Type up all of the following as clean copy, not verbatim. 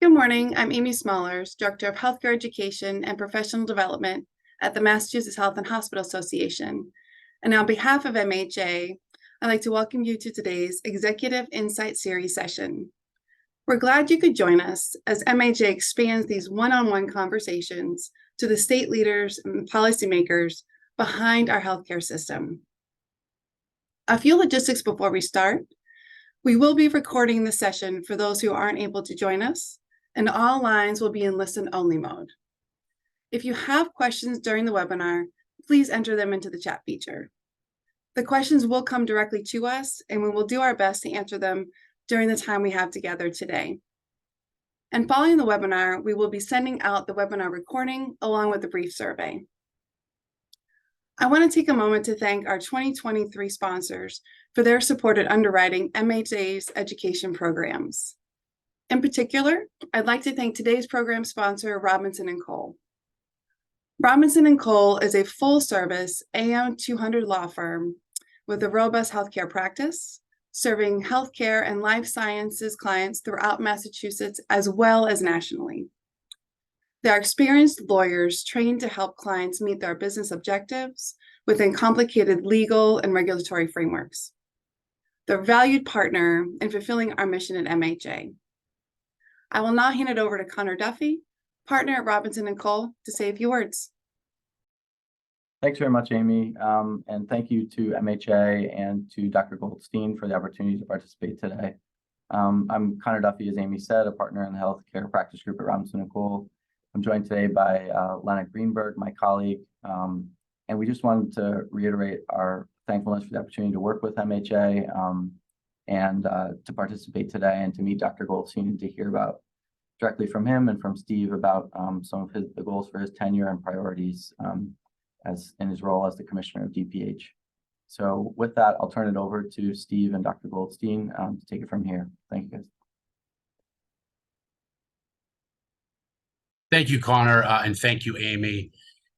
Good morning. I'm Amy Smollers, Director of Healthcare Education and Professional Development at the Massachusetts Health and Hospital Association. And on behalf of MHA, I'd like to welcome you to today's Executive Insight Series session. We're glad you could join us as MHA expands these one-on-one conversations to the state leaders and policymakers behind our healthcare system. A few logistics before we start. We will be recording the session for those who aren't able to join us, and all lines will be in listen-only mode. If you have questions during the webinar, please enter them into the chat feature. The questions will come directly to us, and we will do our best to answer them during the time we have together today. And following the webinar, we will be sending out the webinar recording along with a brief survey. I want to take a moment to thank our 2023 sponsors for their support at underwriting MHA's education programs. In particular, I'd like to thank today's program sponsor, Robinson & Cole. Robinson & Cole is a full-service AM 200 law firm with a robust healthcare practice, serving healthcare and life sciences clients throughout Massachusetts as well as nationally. They are experienced lawyers trained to help clients meet their business objectives within complicated legal and regulatory frameworks. They're a valued partner in fulfilling our mission at MHA. I will now hand it over to Connor Duffy, partner at Robinson & Cole, to say a few words. Thanks very much, Amy, and thank you to MHA and to Dr. Goldstein for the opportunity to participate today. I'm Connor Duffy, as Amy said, a partner in the healthcare practice group at Robinson & Cole. I'm joined today by Lana Greenberg, my colleague, and we just wanted to reiterate our thankfulness for the opportunity to work with MHA and to participate today and to meet Dr. Goldstein and to hear about directly from him and from Steve about some of the goals for his tenure and priorities as in his role as the Commissioner of DPH. So with that, I'll turn it over to Steve and Dr. Goldstein to take it from here. Thank you, guys. Thank you, Connor, and thank you, Amy.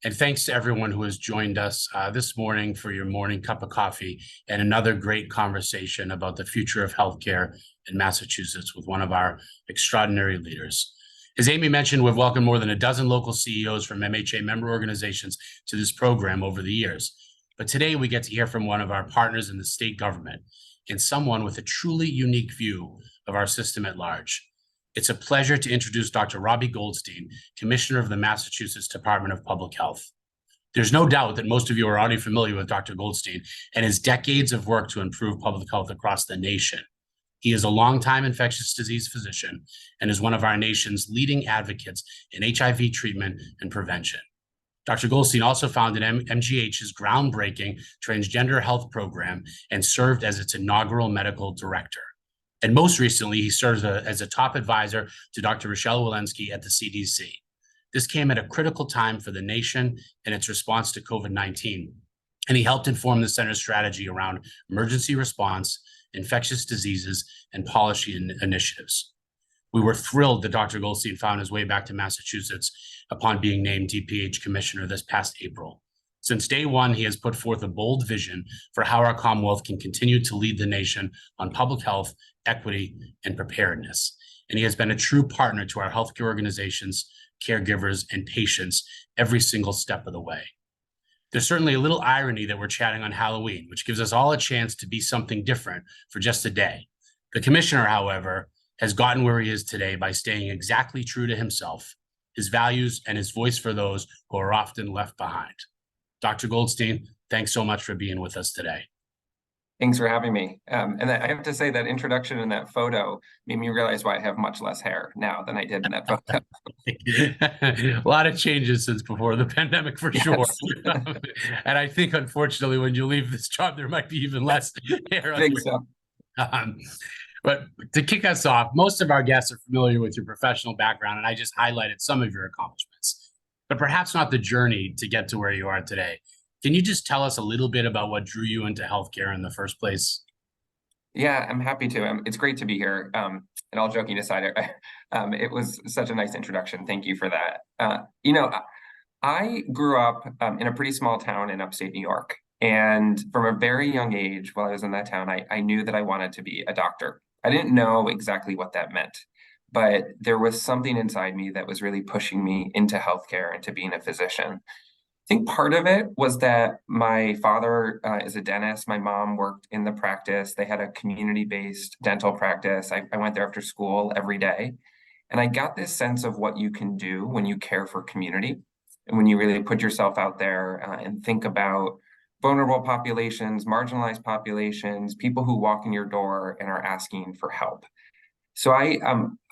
And thanks to everyone who has joined us this morning for your morning cup of coffee and another great conversation about the future of healthcare in Massachusetts with one of our extraordinary leaders. As Amy mentioned, we've welcomed more than a dozen local CEOs from MHA member organizations to this program over the years. But today we get to hear from one of our partners in the state government and someone with a truly unique view of our system at large. It's a pleasure to introduce Dr. Robbie Goldstein, Commissioner of the Massachusetts Department of Public Health. There's no doubt that most of you are already familiar with Dr. Goldstein and his decades of work to improve public health across the nation. He is a longtime infectious disease physician and is one of our nation's leading advocates in HIV treatment and prevention. Dr. Goldstein also founded MGH's groundbreaking transgender health program and served as its inaugural medical director. And most recently, he serves as a top advisor to Dr. Rochelle Walensky at the CDC. This came at a critical time for the nation and its response to COVID-19. And he helped inform the center's strategy around emergency response, infectious diseases, and policy initiatives. We were thrilled that Dr. Goldstein found his way back to Massachusetts upon being named DPH Commissioner this past April. Since day one, he has put forth a bold vision for how our Commonwealth can continue to lead the nation on public health, equity, and preparedness. And he has been a true partner to our healthcare organizations, caregivers, and patients every single step of the way. There's certainly a little irony that we're chatting on Halloween, which gives us all a chance to be something different for just a day. The commissioner, however, has gotten where he is today by staying exactly true to himself, his values, and his voice for those who are often left behind. Dr. Goldstein, thanks so much for being with us today. Thanks for having me. And I have to say that introduction and that photo made me realize why I have much less hair now than I did in that photo. A lot of changes since before the pandemic, for sure. And I think, unfortunately, when you leave this job, there might be even less hair. I think so. But to kick us off, most of our guests are familiar with your professional background, and I just highlighted some of your accomplishments, but perhaps not the journey to get to where you are today. Can you just tell us a little bit about what drew you into healthcare in the first place? Yeah, I'm happy to. It's great to be here. And all joking aside, it was such a nice introduction. Thank you for that. I grew up in a pretty small town in upstate New York. And from a very young age, while I was in that town, I knew that I wanted to be a doctor. I didn't know exactly what that meant. but there was something inside me that was really pushing me into healthcare and to being a physician. I think part of it was that my father is a dentist. My mom worked in the practice. They had a community-based dental practice. I went there after school every day. And I got this sense of what you can do when you care for community and when you really put yourself out there and think about vulnerable populations, marginalized populations, people who walk in your door and are asking for help. So I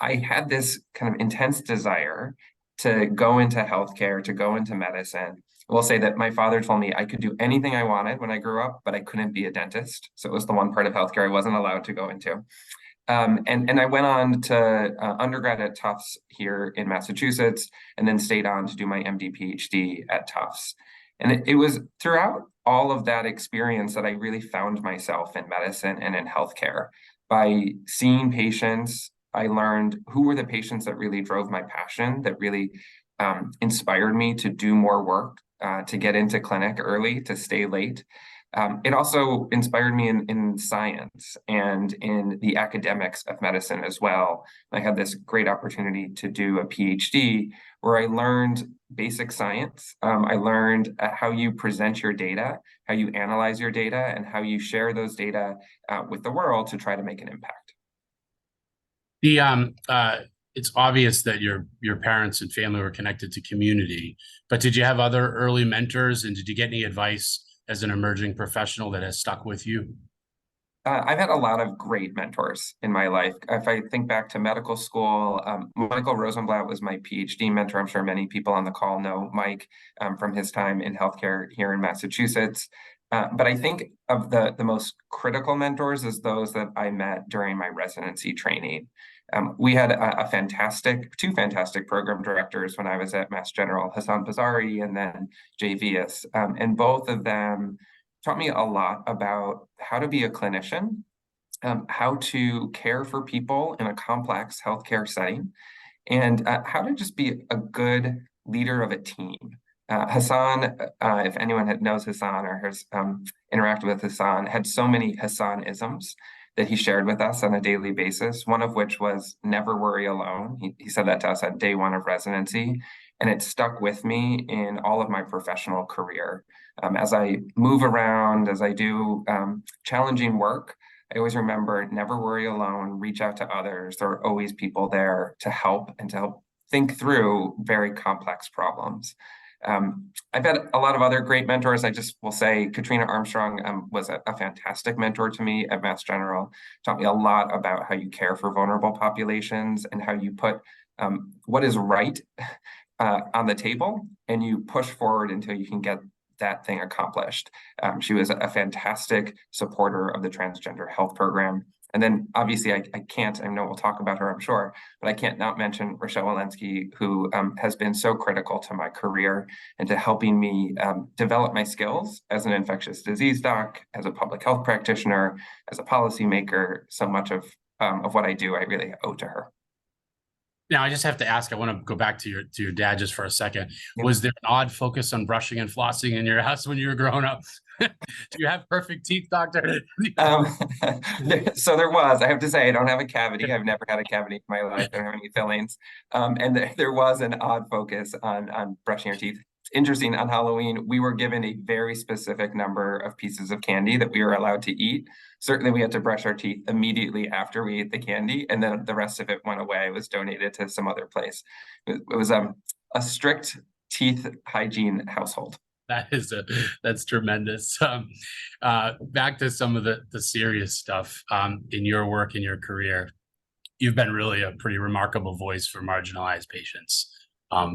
had this kind of intense desire to go into healthcare, to go into medicine. I will say that my father told me I could do anything I wanted when I grew up, but I couldn't be a dentist. So it was the one part of healthcare I wasn't allowed to go into. And I went on to undergrad at Tufts here in Massachusetts, and then stayed on to do my MD PhD at Tufts. And it was throughout all of that experience that I really found myself in medicine and in healthcare. By seeing patients, I learned who were the patients that really drove my passion, that really inspired me to do more work, to get into clinic early, to stay late. It also inspired me in science and in the academics of medicine as well. I had this great opportunity to do a PhD where I learned basic science. I learned how you present your data, how you analyze your data, and how you share those data with the world to try to make an impact. It's obvious that your parents and family were connected to community, but did you have other early mentors, and did you get any advice as an emerging professional that has stuck with you? I've had a lot of great mentors in my life. If I think back to medical school, Michael Rosenblatt was my PhD mentor. I'm sure many people on the call know Mike from his time in healthcare here in Massachusetts. But I think of the most critical mentors is those that I met during my residency training. We had two fantastic program directors when I was at Mass General, Hassan Bazari and then Jay Vias. And both of them taught me a lot about how to be a clinician, how to care for people in a complex healthcare setting, and how to just be a good leader of a team. Hassan, if anyone knows Hassan or has interacted with Hassan, had so many Hassan-isms that he shared with us on a daily basis, one of which was never worry alone. He said that to us at day one of residency, and it stuck with me in all of my professional career. As I move around, as I do challenging work, I always remember never worry alone, reach out to others. There are always people there to help and to help think through very complex problems. I've had a lot of other great mentors. I just will say Katrina Armstrong was a fantastic mentor to me at Mass General, taught me a lot about how you care for vulnerable populations and how you put what is right on the table and you push forward until you can get that thing accomplished. She was a fantastic supporter of the transgender health program. And then obviously I know we'll talk about her, I'm sure, but I can't not mention Rochelle Walensky, who has been so critical to my career and to helping me develop my skills as an infectious disease doc, as a public health practitioner, as a policymaker. So much of what I do, I really owe to her. Now, I just have to ask, I want to go back to your dad just for a second. Yep. Was there an odd focus on brushing and flossing in your house when you were growing up? Do you have perfect teeth, doctor? So there was. I have to say, I don't have a cavity. I've never had a cavity in my life. I don't have any fillings. And there was an odd focus on brushing your teeth. Interesting, on Halloween, we were given a very specific number of pieces of candy that we were allowed to eat. Certainly, we had to brush our teeth immediately after we ate the candy, and then the rest of it went away. It was donated to some other place. It was a strict teeth hygiene household. That's tremendous. Back to some of the serious stuff in your work, in your career. You've been really a pretty remarkable voice for marginalized patients.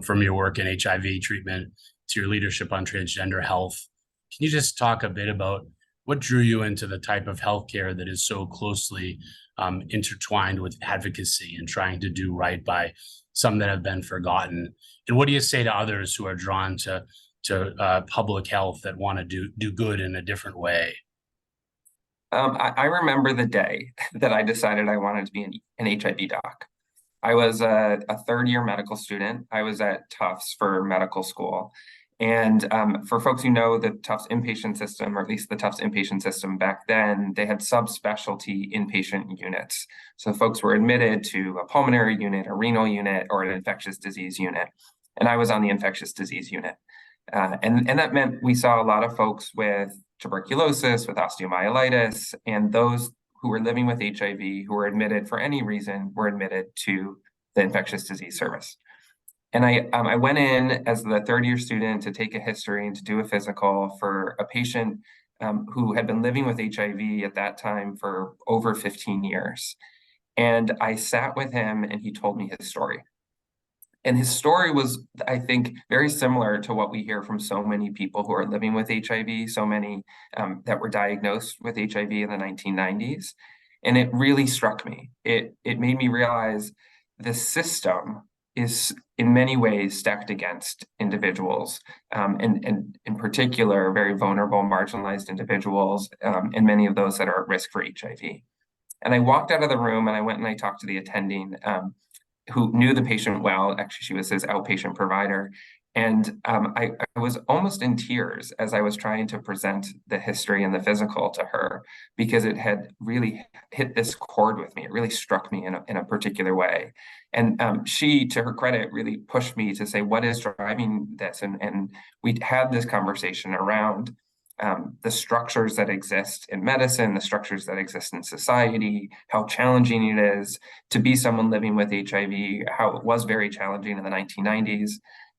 From your work in HIV treatment to your leadership on transgender health. Can you just talk a bit about what drew you into the type of healthcare that is so closely intertwined with advocacy and trying to do right by some that have been forgotten? And what do you say to others who are drawn to public health that want to do good in a different way? I remember the day that I decided I wanted to be an HIV doc. I was a third-year medical student. I was at Tufts for medical school. And for folks who know the Tufts inpatient system, or at least the Tufts inpatient system back then, they had subspecialty inpatient units. So folks were admitted to a pulmonary unit, a renal unit, or an infectious disease unit. And I was on the infectious disease unit. And that meant we saw a lot of folks with tuberculosis, with osteomyelitis, and those who were living with HIV, who were admitted for any reason, were admitted to the infectious disease service. And I went in as the third-year student to take a history and to do a physical for a patient who had been living with HIV at that time for over 15 years. And I sat with him and he told me his story. And his story was, I think, very similar to what we hear from so many people who are living with HIV, so many that were diagnosed with HIV in the 1990s. And it really struck me. It made me realize the system is in many ways stacked against individuals, and in particular, very vulnerable, marginalized individuals, and many of those that are at risk for HIV. And I walked out of the room and I went and I talked to the attending who knew the patient well. Actually, she was his outpatient provider. And I was almost in tears as I was trying to present the history and the physical to her, because it had really hit this chord with me. It really struck me in a particular way. And she, to her credit, really pushed me to say, what is driving this? And we had this conversation around the structures that exist in medicine, the structures that exist in society, how challenging it is to be someone living with HIV, how it was very challenging in the 1990s.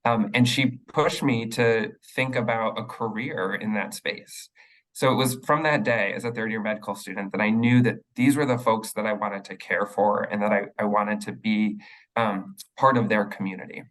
And she pushed me to think about a career in that space. So it was from that day as a third-year medical student that I knew that these were the folks that I wanted to care for and that I wanted to be part of their community.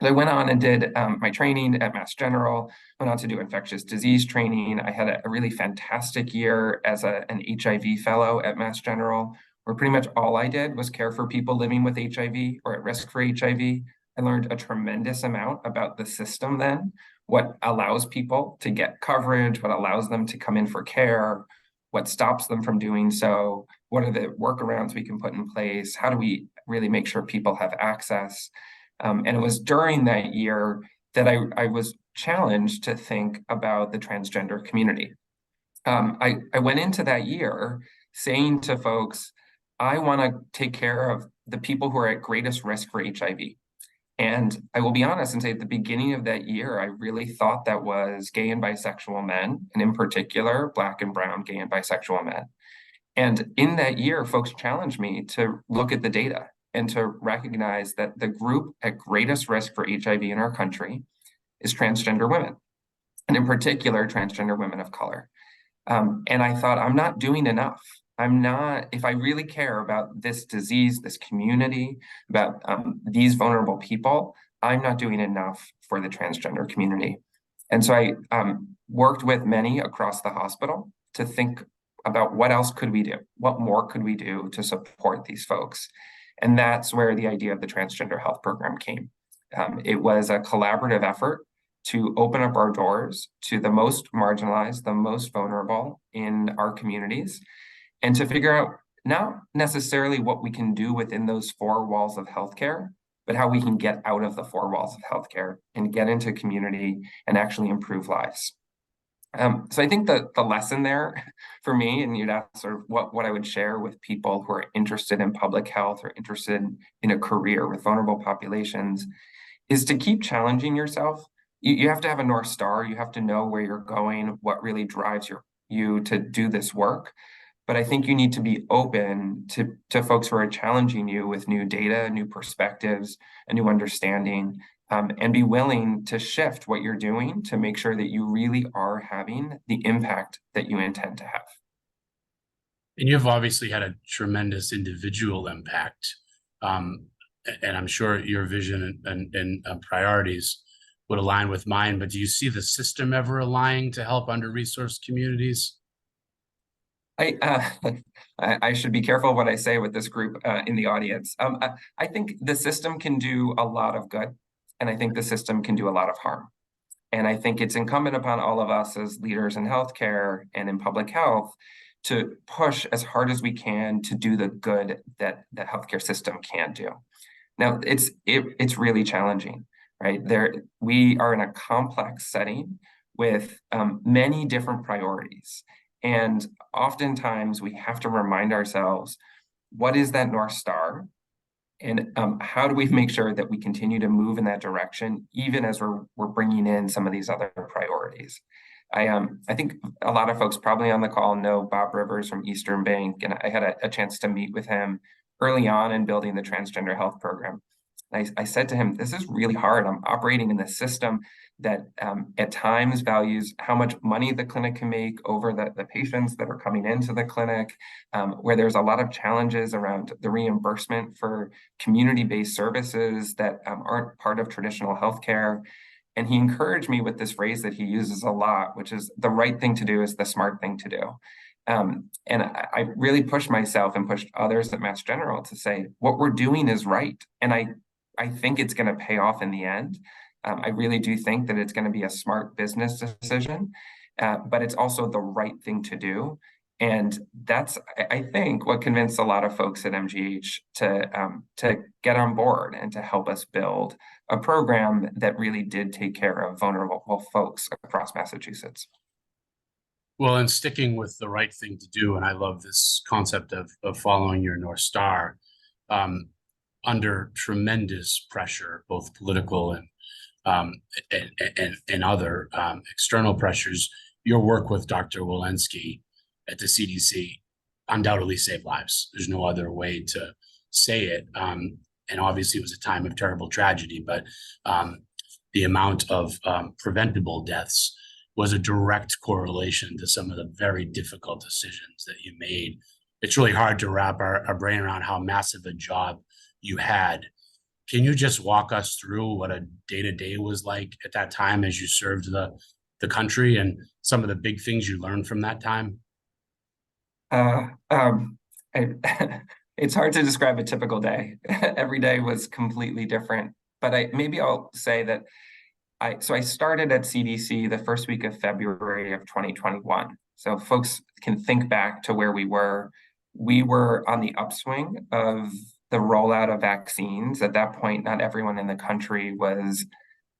I went on and did my training at Mass General, went on to do infectious disease training. I had a really fantastic year as an HIV fellow at Mass General, where pretty much all I did was care for people living with HIV or at risk for HIV. I learned a tremendous amount about the system then, what allows people to get coverage, what allows them to come in for care, what stops them from doing so, what are the workarounds we can put in place, how do we really make sure people have access. And it was during that year that I was challenged to think about the transgender community. I went into that year saying to folks, I want to take care of the people who are at greatest risk for HIV. And I will be honest and say at the beginning of that year, I really thought that was gay and bisexual men, and in particular, Black and brown gay and bisexual men. And in that year, folks challenged me to look at the data and to recognize that the group at greatest risk for HIV in our country is transgender women, and in particular, transgender women of color. And I thought, I'm not doing enough. If I really care about this disease, this community, about these vulnerable people, I'm not doing enough for the transgender community. And so I worked with many across the hospital to think about what else could we do? What more could we do to support these folks? And that's where the idea of the transgender health program came. It was a collaborative effort to open up our doors to the most marginalized, the most vulnerable in our communities, and to figure out not necessarily what we can do within those four walls of healthcare, but how we can get out of the four walls of healthcare and get into community and actually improve lives. So I think the lesson there for me, and you'd ask sort of what I would share with people who are interested in public health or interested in a career with vulnerable populations, is to keep challenging yourself. You have to have a North Star. You have to know where you're going, what really drives you to do this work. But I think you need to be open to folks who are challenging you with new data, new perspectives, a new understanding, and be willing to shift what you're doing to make sure that you really are having the impact that you intend to have. And you've obviously had a tremendous individual impact. And I'm sure your vision and priorities would align with mine, but do you see the system ever aligning to help under-resourced communities? I should be careful what I say with this group in the audience. I think the system can do a lot of good, and I think the system can do a lot of harm. And I think it's incumbent upon all of us as leaders in healthcare and in public health to push as hard as we can to do the good that the healthcare system can do. Now, it's really challenging. right? We are in a complex setting with many different priorities. And oftentimes we have to remind ourselves, what is that North Star? And how do we make sure that we continue to move in that direction, even as we're bringing in some of these other priorities? I think a lot of folks probably on the call know Bob Rivers from Eastern Bank, and I had a chance to meet with him early on in building the transgender health program. I said to him, this is really hard. I'm operating in a system that at times values how much money the clinic can make over the patients that are coming into the clinic, where there's a lot of challenges around the reimbursement for community-based services that aren't part of traditional healthcare. And he encouraged me with this phrase that he uses a lot, which is the right thing to do is the smart thing to do. And I really pushed myself and pushed others at Mass General to say, what we're doing is right. And I think it's going to pay off in the end. I really do think that it's going to be a smart business decision, but it's also the right thing to do. And that's, I think, what convinced a lot of folks at MGH to get on board and to help us build a program that really did take care of vulnerable folks across Massachusetts. Well, and sticking with the right thing to do, and I love this concept of following your North Star, under tremendous pressure, both political and other external pressures, your work with Dr. Walensky at the CDC undoubtedly saved lives. There's no other way to say it. And obviously it was a time of terrible tragedy, but the amount of preventable deaths was a direct correlation to some of the very difficult decisions that you made. It's really hard to wrap our brain around how massive a job you had. Can you just walk us through what a day-to-day was like at that time as you served the country and some of the big things you learned from that time? It's hard to describe a typical day. Every day was completely different, but maybe I'll say that I started at CDC the first week of February of 2021. So folks can think back to where we were. We were on the upswing of the rollout of vaccines. At that point, not everyone in the country was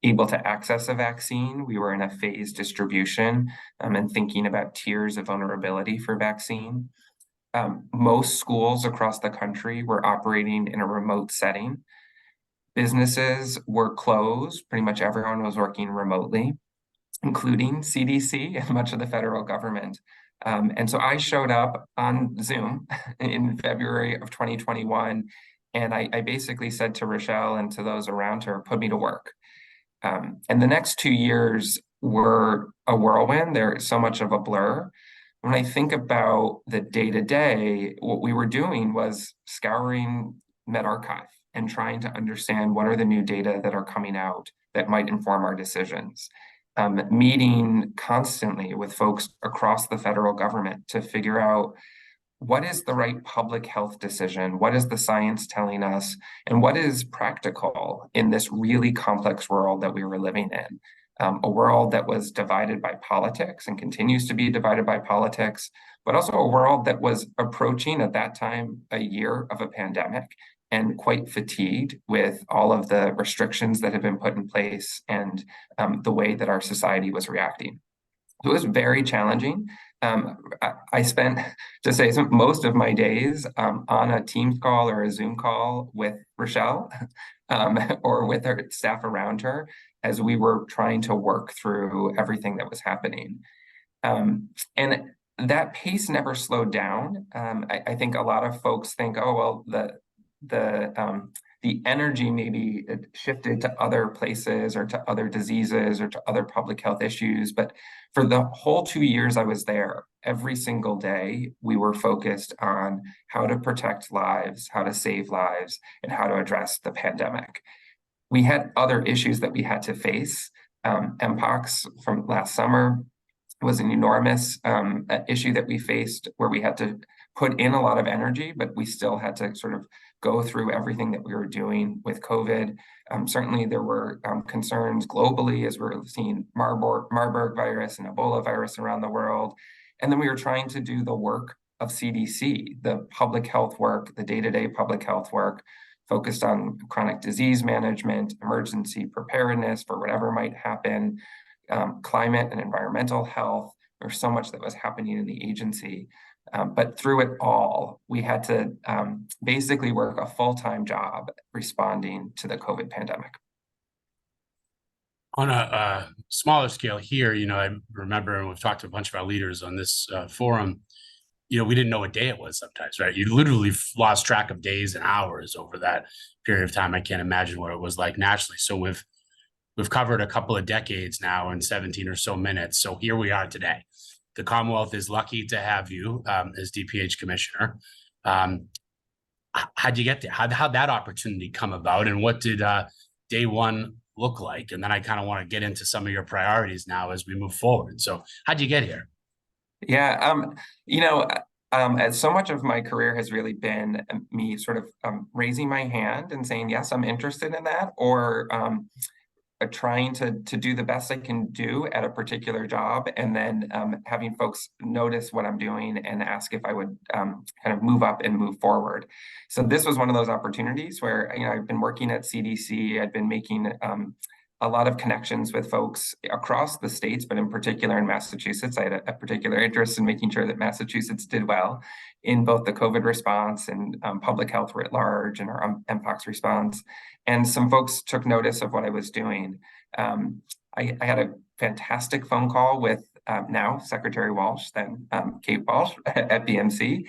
able to access a vaccine. We were in a phased distribution and thinking about tiers of vulnerability for vaccine. Most schools across the country were operating in a remote setting. Businesses were closed. Pretty much everyone was working remotely, including CDC and much of the federal government. And so I showed up on Zoom in February of 2021, and I basically said to Rochelle and to those around her, put me to work. And the next 2 years were a whirlwind. They're so much of a blur. When I think about the day-to-day, what we were doing was scouring MedArchive and trying to understand what are the new data that are coming out that might inform our decisions. Meeting constantly with folks across the federal government to figure out what is the right public health decision, what is the science telling us, and what is practical in this really complex world that we were living in. A world that was divided by politics and continues to be divided by politics, but also a world that was approaching at that time a year of a pandemic and quite fatigued with all of the restrictions that had been put in place and the way that our society was reacting. So it was very challenging. I spent, to say so, most of my days on a Teams call or a Zoom call with Rochelle or with her staff around her as we were trying to work through everything that was happening. And that pace never slowed down. I think a lot of folks think, oh, well, the energy maybe shifted to other places or to other diseases or to other public health issues. But for the whole 2 years I was there, every single day, we were focused on how to protect lives, how to save lives, and how to address the pandemic. We had other issues that we had to face. Mpox from last summer was an enormous issue that we faced where we had to put in a lot of energy, but we still had to sort of go through everything that we were doing with COVID. Certainly there were concerns globally as we're seeing Marburg virus and Ebola virus around the world. And then we were trying to do the work of CDC, the public health work, the day-to-day public health work focused on chronic disease management, emergency preparedness for whatever might happen, climate and environmental health. There's so much that was happening in the agency. But through it all, we had to basically work a full-time job responding to the COVID pandemic. On a smaller scale here, I remember, and we've talked to a bunch of our leaders on this forum, we didn't know what day it was sometimes, right? You literally lost track of days and hours over that period of time. I can't imagine what it was like nationally. So we've covered a couple of decades now in 17 or so minutes. So here we are today. The Commonwealth is lucky to have you as DPH commissioner. How'd you get there? How'd that opportunity come about? And what did day one look like? And then I kind of want to get into some of your priorities now as we move forward. So how'd you get here? Yeah, as so much of my career has really been me sort of raising my hand and saying, yes, I'm interested in that, or trying to do the best I can do at a particular job, and then having folks notice what I'm doing and ask if I would kind of move up and move forward. So this was one of those opportunities where, I've been working at CDC. I'd been making a lot of connections with folks across the states, but in particular in Massachusetts. I had a particular interest in making sure that Massachusetts did well in both the COVID response and public health writ large and our MPOX response. And some folks took notice of what I was doing. I had a fantastic phone call with now Secretary Walsh, then Kate Walsh at BMC,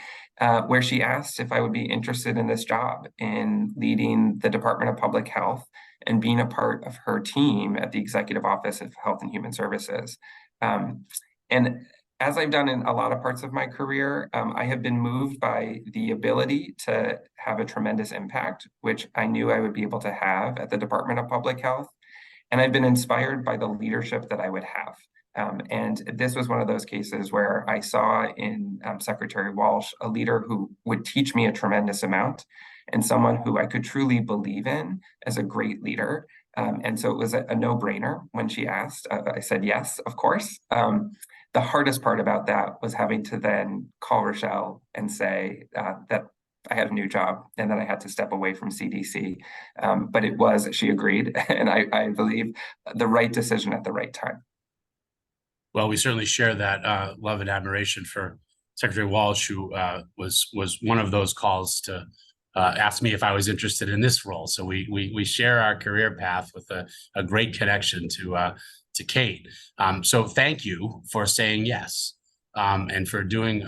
where she asked if I would be interested in this job in leading the Department of Public Health and being a part of her team at the Executive Office of Health and Human Services. And as I've done in a lot of parts of my career, I have been moved by the ability to have a tremendous impact, which I knew I would be able to have at the Department of Public Health. And I've been inspired by the leadership that I would have. And this was one of those cases where I saw in Secretary Walsh a leader who would teach me a tremendous amount, and someone who I could truly believe in as a great leader. And so it was a no-brainer when she asked. I said yes, of course. The hardest part about that was having to then call Rochelle and say that I had a new job and that I had to step away from CDC. But it was, she agreed, and I believe the right decision at the right time. Well, we certainly share that love and admiration for Secretary Walsh, who was one of those calls to ask me if I was interested in this role. So we share our career path with a great connection to Kate. So thank you for saying yes, and for doing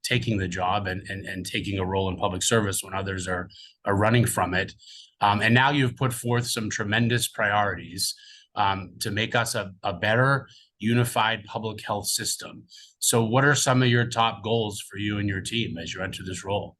taking the job and taking a role in public service when others are running from it. And now you've put forth some tremendous priorities to make us a better unified public health system. So what are some of your top goals for you and your team as you enter this role?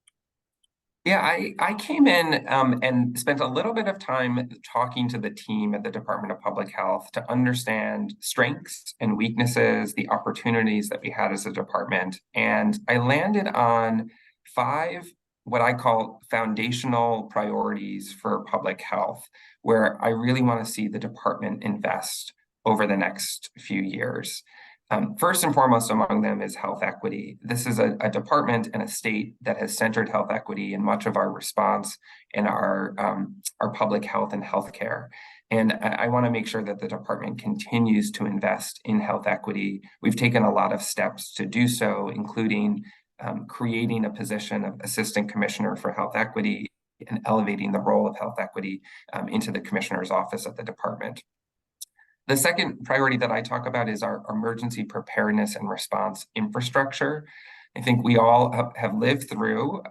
Yeah, I came in and spent a little bit of time talking to the team at the Department of Public Health to understand strengths and weaknesses, the opportunities that we had as a department. And I landed on 5 what I call foundational priorities for public health, where I really want to see the department invest over the next few years. First and foremost among them is health equity. This is a department and a state that has centered health equity in much of our response in our public health and healthcare. And I want to make sure that the department continues to invest in health equity. We've taken a lot of steps to do so, including creating a position of Assistant Commissioner for Health Equity and elevating the role of health equity into the Commissioner's office at the department. The second priority that I talk about is our emergency preparedness and response infrastructure. I think we all have lived through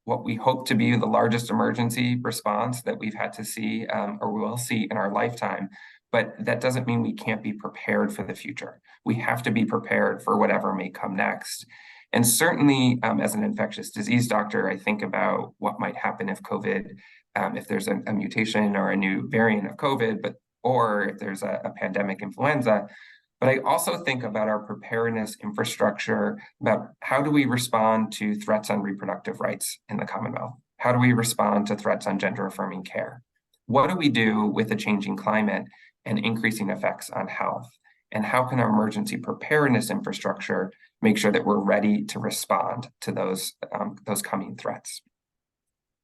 what we hope to be the largest emergency response that we've had to see or will see in our lifetime. But that doesn't mean we can't be prepared for the future. We have to be prepared for whatever may come next. And certainly, as an infectious disease doctor, I think about what might happen if COVID, if there's a mutation or a new variant of COVID, or if there's a pandemic influenza. But I also think about our preparedness infrastructure, about how do we respond to threats on reproductive rights in the Commonwealth? How do we respond to threats on gender-affirming care? What do we do with the changing climate and increasing effects on health? And how can our emergency preparedness infrastructure make sure that we're ready to respond to those coming threats?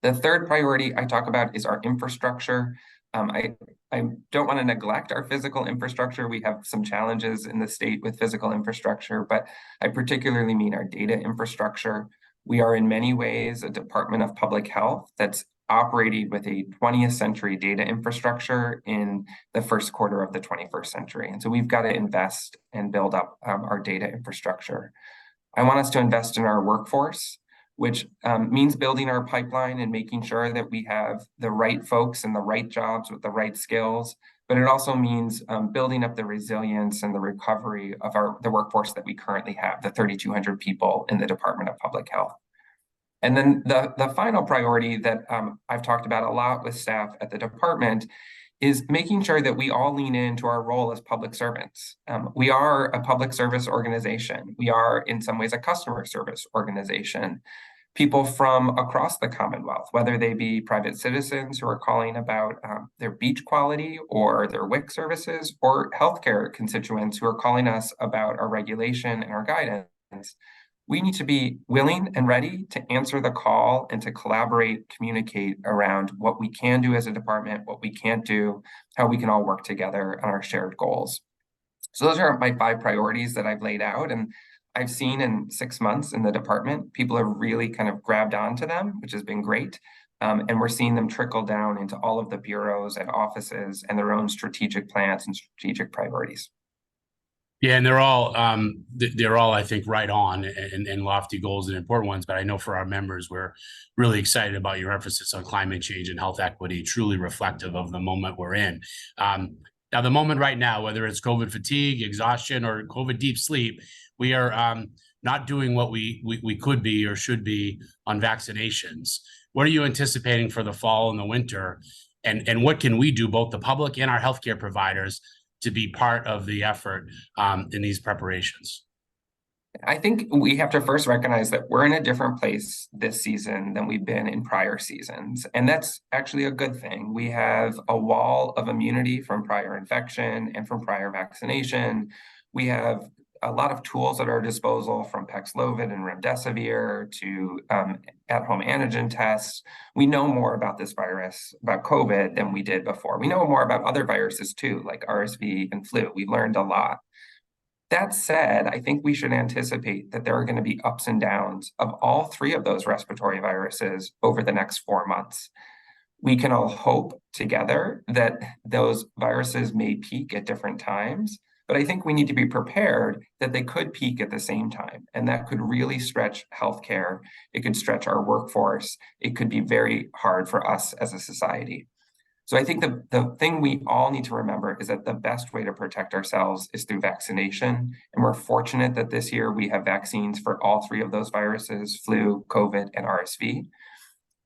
The third priority I talk about is our infrastructure. I don't want to neglect our physical infrastructure. We have some challenges in the state with physical infrastructure, but I particularly mean our data infrastructure. We are in many ways a Department of Public Health that's operating with a 20th century data infrastructure in the first quarter of the 21st century. And so we've got to invest and build up our data infrastructure. I want us to invest in our workforce, which means building our pipeline and making sure that we have the right folks in the right jobs with the right skills. But it also means building up the resilience and the recovery of the workforce that we currently have, the 3,200 people in the Department of Public Health. And then the final priority that I've talked about a lot with staff at the department is making sure that we all lean into our role as public servants. We are a public service organization. We are, in some ways, a customer service organization. People from across the Commonwealth, whether they be private citizens who are calling about their beach quality or their WIC services, or healthcare constituents who are calling us about our regulation and our guidance, we need to be willing and ready to answer the call and to collaborate, communicate around what we can do as a department, what we can't do, how we can all work together on our shared goals. So those are my 5 priorities that I've laid out, and I've seen in 6 months in the department, people have really kind of grabbed onto them, which has been great. And we're seeing them trickle down into all of the bureaus and offices and their own strategic plans and strategic priorities. Yeah, and they're all, I think, right on and lofty goals and important ones. But I know for our members, we're really excited about your emphasis on climate change and health equity, truly reflective of the moment we're in. Now, the moment right now, whether it's COVID fatigue, exhaustion, or COVID deep sleep, we are not doing what we could be or should be on vaccinations. What are you anticipating for the fall and the winter? And what can we do, both the public and our healthcare providers, to be part of the effort in these preparations? I think we have to first recognize that we're in a different place this season than we've been in prior seasons. And that's actually a good thing. We have a wall of immunity from prior infection and from prior vaccination. We have a lot of tools at our disposal, from Paxlovid and Remdesivir to at-home antigen tests. We know more about this virus, about COVID, than we did before. We know more about other viruses too, like RSV and flu. We've learned a lot. That said, I think we should anticipate that there are going to be ups and downs of all 3 of those respiratory viruses over the next 4 months. We can all hope together that those viruses may peak at different times, but I think we need to be prepared that they could peak at the same time, and that could really stretch healthcare. It could stretch our workforce. It could be very hard for us as a society. So I think the thing we all need to remember is that the best way to protect ourselves is through vaccination. And we're fortunate that this year we have vaccines for all 3 of those viruses: flu, COVID, and RSV.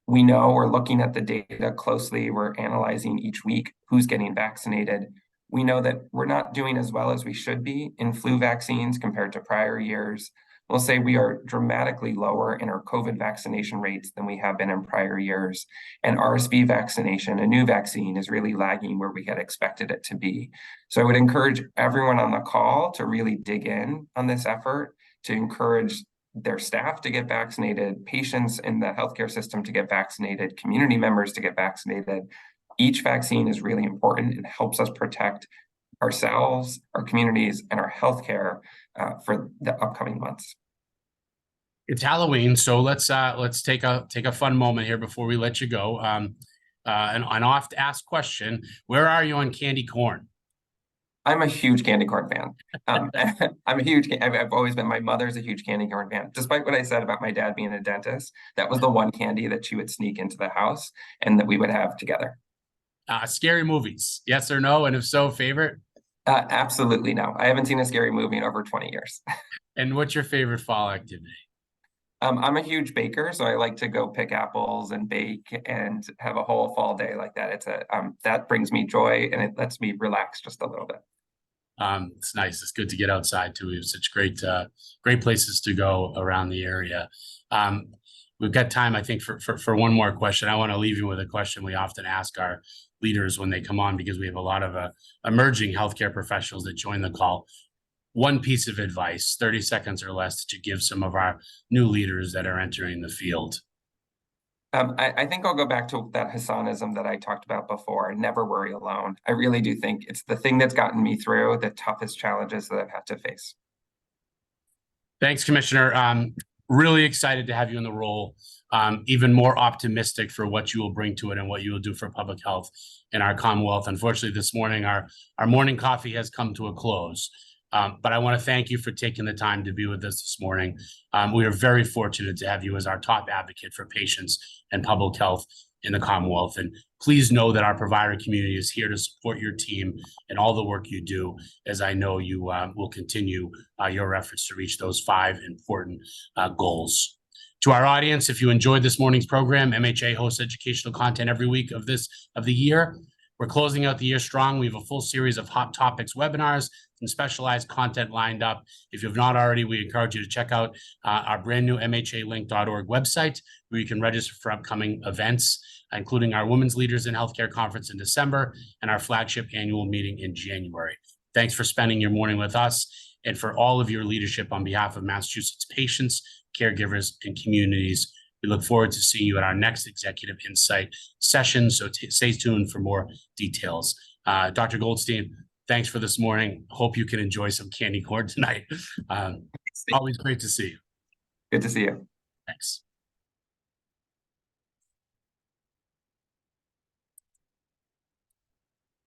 We know, we're looking at the data closely. We're analyzing each week who's getting vaccinated. We know that we're not doing as well as we should be in flu vaccines compared to prior years. We'll say we are dramatically lower in our COVID vaccination rates than we have been in prior years. And RSV vaccination, a new vaccine, is really lagging where we had expected it to be. So I would encourage everyone on the call to really dig in on this effort, to encourage their staff to get vaccinated, patients in the healthcare system to get vaccinated, community members to get vaccinated. Each vaccine is really important and helps us protect ourselves, our communities, and our healthcare for the upcoming months. It's Halloween, so let's take a fun moment here before we let you go. An oft-asked question: where are you on candy corn? I'm a huge candy corn fan. I've always been. My mother's a huge candy corn fan. Despite what I said about my dad being a dentist, that was the one candy that she would sneak into the house and that we would have together. Scary movies, yes or no? And if so, favorite? Absolutely no. I haven't seen a scary movie in over 20 years. And what's your favorite fall activity? I'm a huge baker, so I like to go pick apples and bake and have a whole fall day like that. That brings me joy, and it lets me relax just a little bit. It's nice. It's good to get outside too. We have such great places to go around the area. We've got time, I think, for one more question. I want to leave you with a question we often ask our leaders when they come on, because we have a lot of emerging healthcare professionals that join the call. One piece of advice, 30 seconds or less, to give some of our new leaders that are entering the field. I think I'll go back to that Hassanism that I talked about before. Never worry alone. I really do think it's the thing that's gotten me through the toughest challenges that I've had to face. Thanks, Commissioner. Really excited to have you in the role. Even more optimistic for what you will bring to it and what you will do for public health in our Commonwealth. Unfortunately, this morning, our morning coffee has come to a close. But I want to thank you for taking the time to be with us this morning. We are very fortunate to have you as our top advocate for patients and public health in the Commonwealth. And please know that our provider community is here to support your team and all the work you do, as I know you will continue your efforts to reach those 5 important goals. To our audience, if you enjoyed this morning's program, MHA hosts educational content every week of the year. We're closing out the year strong. We have a full series of hot topics webinars and specialized content lined up. If you've not already, we encourage you to check out our brand new MHAlink.org website, where you can register for upcoming events, including our Women's Leaders in Healthcare Conference in December and our flagship annual meeting in January. Thanks for spending your morning with us and for all of your leadership on behalf of Massachusetts patients, caregivers, and communities. We look forward to seeing you at our next Executive Insight session, so stay tuned for more details. Dr. Goldstein, thanks for this morning. Hope you can enjoy some candy corn tonight. Always great to see you. Good to see you. Thanks.